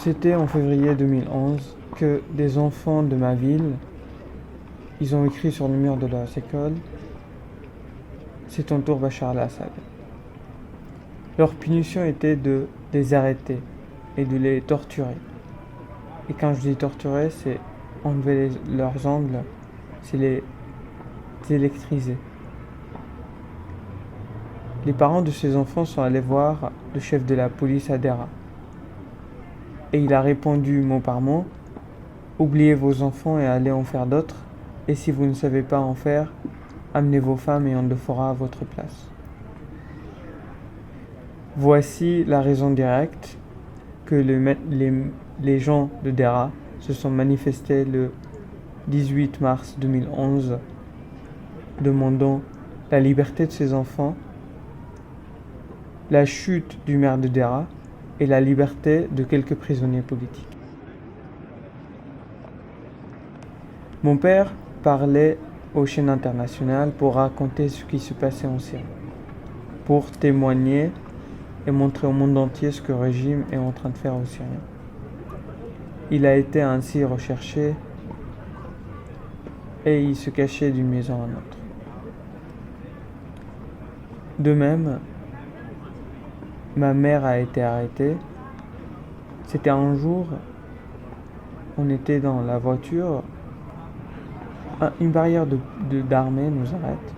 C'était en février 2011 que des enfants de ma ville, ils ont écrit sur le mur de leur école « C'est ton tour Bachar al-Assad ». Leur punition était de les arrêter et de les torturer. Et quand je dis torturer, c'est enlever leurs ongles, c'est les électriser. Les parents de ces enfants sont allés voir le chef de la police à Dera. Et il a répondu mot par mot, « Oubliez vos enfants et allez en faire d'autres, et si vous ne savez pas en faire, amenez vos femmes et on le fera à votre place. » Voici la raison directe que les gens de Dera se sont manifestés le 18 mars 2011, demandant la liberté de ses enfants, la chute du maire de Dera et la liberté de quelques prisonniers politiques. Mon père parlait aux chaînes internationales pour raconter ce qui se passait en Syrie, pour témoigner et montrer au monde entier ce que le régime est en train de faire aux Syriens. Il a été ainsi recherché et il se cachait d'une maison à l'autre. De même, ma mère a été arrêtée. C'était un jour, on était dans la voiture, une barrière d'armée nous arrête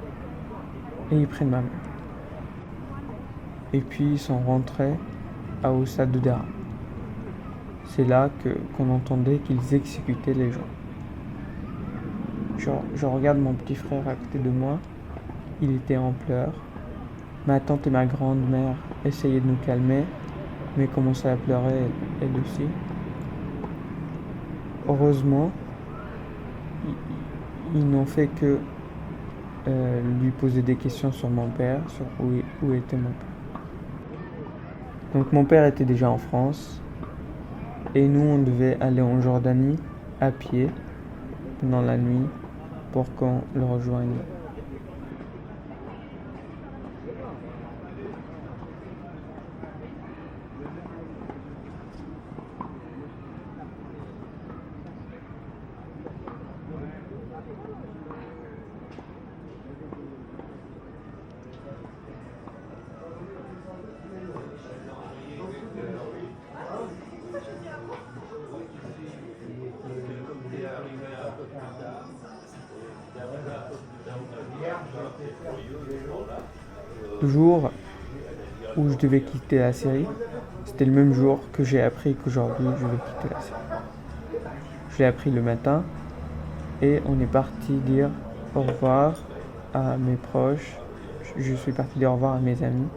et ils prennent ma mère. Et puis ils sont rentrés au stade de Dera. C'est là qu'on entendait qu'ils exécutaient les gens. Je regarde mon petit frère à côté de moi, il était en pleurs. Ma tante et ma grand-mère essayaient de nous calmer, mais commençaient à pleurer elles aussi. Heureusement, ils n'ont fait que lui poser des questions sur mon père, sur où était mon père. Donc mon père était déjà en France, et nous on devait aller en Jordanie à pied pendant la nuit pour qu'on le rejoigne. Le jour où je devais quitter la Syrie, c'était le même jour que j'ai appris qu'aujourd'hui je vais quitter la Syrie. Je l'ai appris le matin et on est parti dire au revoir à mes proches. Je suis parti dire au revoir à mes amis.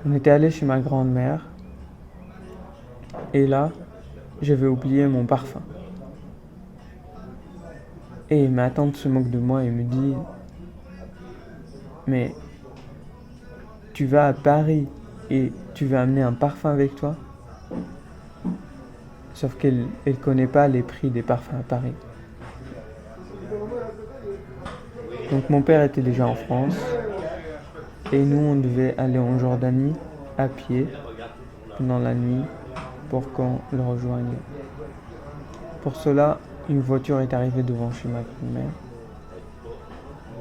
On était allé chez ma grand-mère et là, j'avais oublié mon parfum. Et ma tante se moque de moi et me dit « Mais tu vas à Paris et tu vas amener un parfum avec toi ?» Sauf qu'elle ne connaît pas les prix des parfums à Paris. Donc mon père était déjà en France et nous on devait aller en Jordanie à pied pendant la nuit pour qu'on le rejoigne. Pour cela, une voiture est arrivée devant chez ma grand-mère.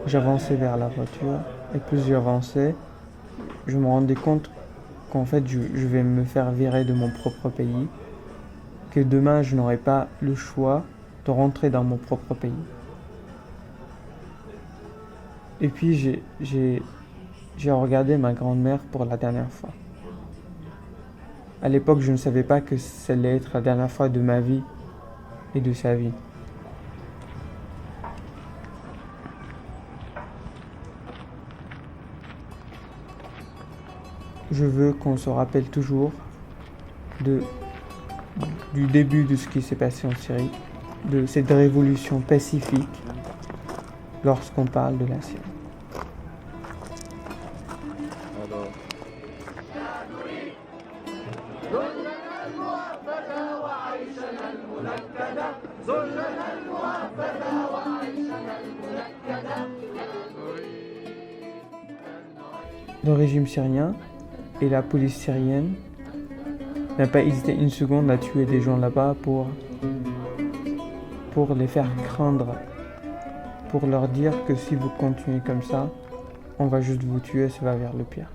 J'avançais vers la voiture et plus j'avançais, je me rendais compte qu'en fait je vais me faire virer de mon propre pays, que demain je n'aurai pas le choix de rentrer dans mon propre pays. Et puis j'ai regardé ma grand-mère pour la dernière fois. À l'époque, je ne savais pas que ça allait être la dernière fois de ma vie et de sa vie. Je veux qu'on se rappelle toujours de, du début de ce qui s'est passé en Syrie, de cette révolution pacifique lorsqu'on parle de la Syrie. Alors, Le régime syrien et la police syrienne n'a pas hésité une seconde à tuer des gens là-bas pour les faire craindre, pour leur dire que si vous continuez comme ça, on va juste vous tuer, ça va vers le pire.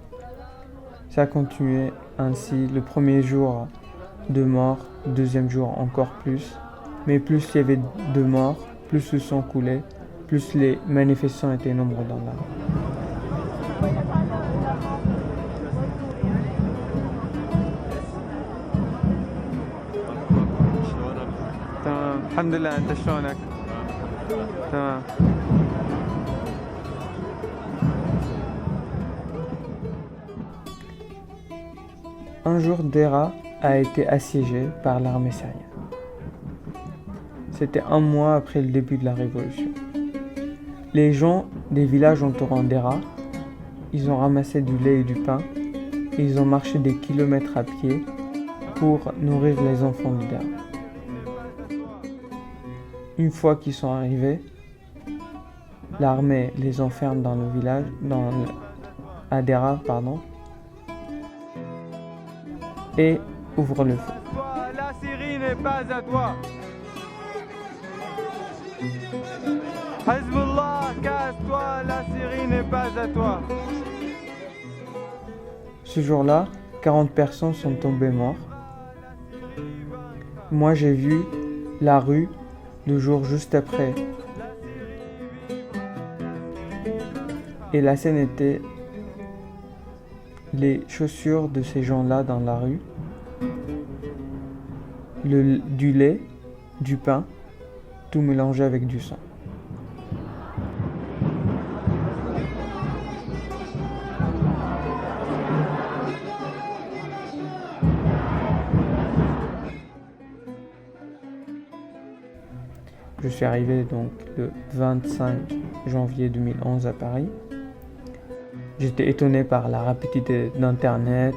Ça a continué ainsi le premier jour, 2 morts, deuxième jour encore plus, mais plus il y avait de morts, plus le sang coulait, plus les manifestants étaient nombreux dans la rue. تمام الحمد لله انت شلونك تمام Un jour, Dera a été assiégé par l'armée syrienne. C'était un mois après le début de la révolution. Les gens des villages entourant Dera, ils ont ramassé du lait et du pain et ils ont marché des kilomètres à pied pour nourrir les enfants de Dera. Une fois qu'ils sont arrivés, l'armée les enferme dans le village, à Dera, et ouvre le feu. La Syrie n'est pas à toi. Hezbollah, casse-toi, la Syrie n'est pas à toi. Ce jour-là, 40 personnes sont tombées mortes. Moi, j'ai vu la rue le jour juste après. Et la scène était les chaussures de ces gens-là dans la rue, du lait, du pain, tout mélangé avec du sang. Je suis arrivé donc le 25 janvier 2011 à Paris. J'étais étonné par la rapidité d'Internet,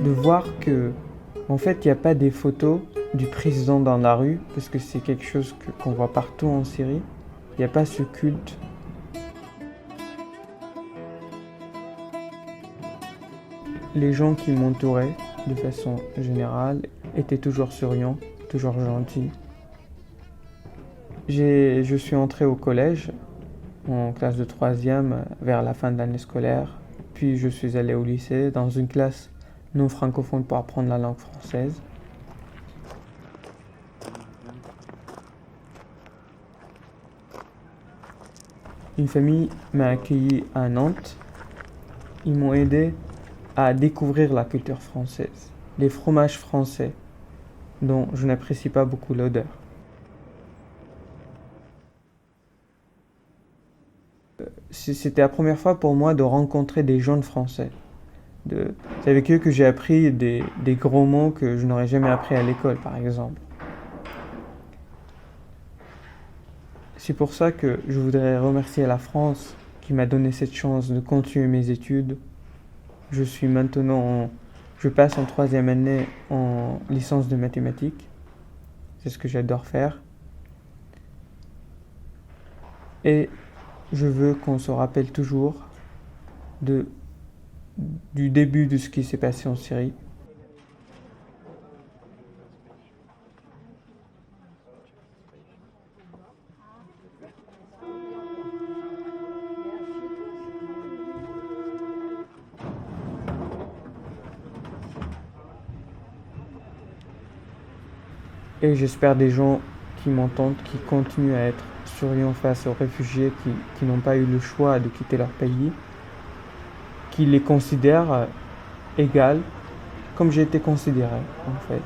de voir que, en fait, il n'y a pas des photos du président dans la rue, parce que c'est quelque chose qu'on voit partout en Syrie. Il n'y a pas ce culte. Les gens qui m'entouraient, de façon générale, étaient toujours souriants, toujours gentils. Je suis entré au collège, en classe de 3e, vers la fin de l'année scolaire. Puis je suis allé au lycée, dans une classe non francophone pour apprendre la langue française. Une famille m'a accueilli à Nantes. Ils m'ont aidé à découvrir la culture française, les fromages français, dont je n'apprécie pas beaucoup l'odeur. C'était la première fois pour moi de rencontrer des jeunes français. C'est avec eux que j'ai appris des gros mots que je n'aurais jamais appris à l'école, par exemple. C'est pour ça que je voudrais remercier la France qui m'a donné cette chance de continuer mes études. Je passe en 3e année en licence de mathématiques. C'est ce que j'adore faire. Et je veux qu'on se rappelle toujours du début de ce qui s'est passé en Syrie. Et j'espère des gens qui m'entendent, qui continuent à être souriants face aux réfugiés qui n'ont pas eu le choix de quitter leur pays, qui les considèrent égales, comme j'ai été considéré en fait.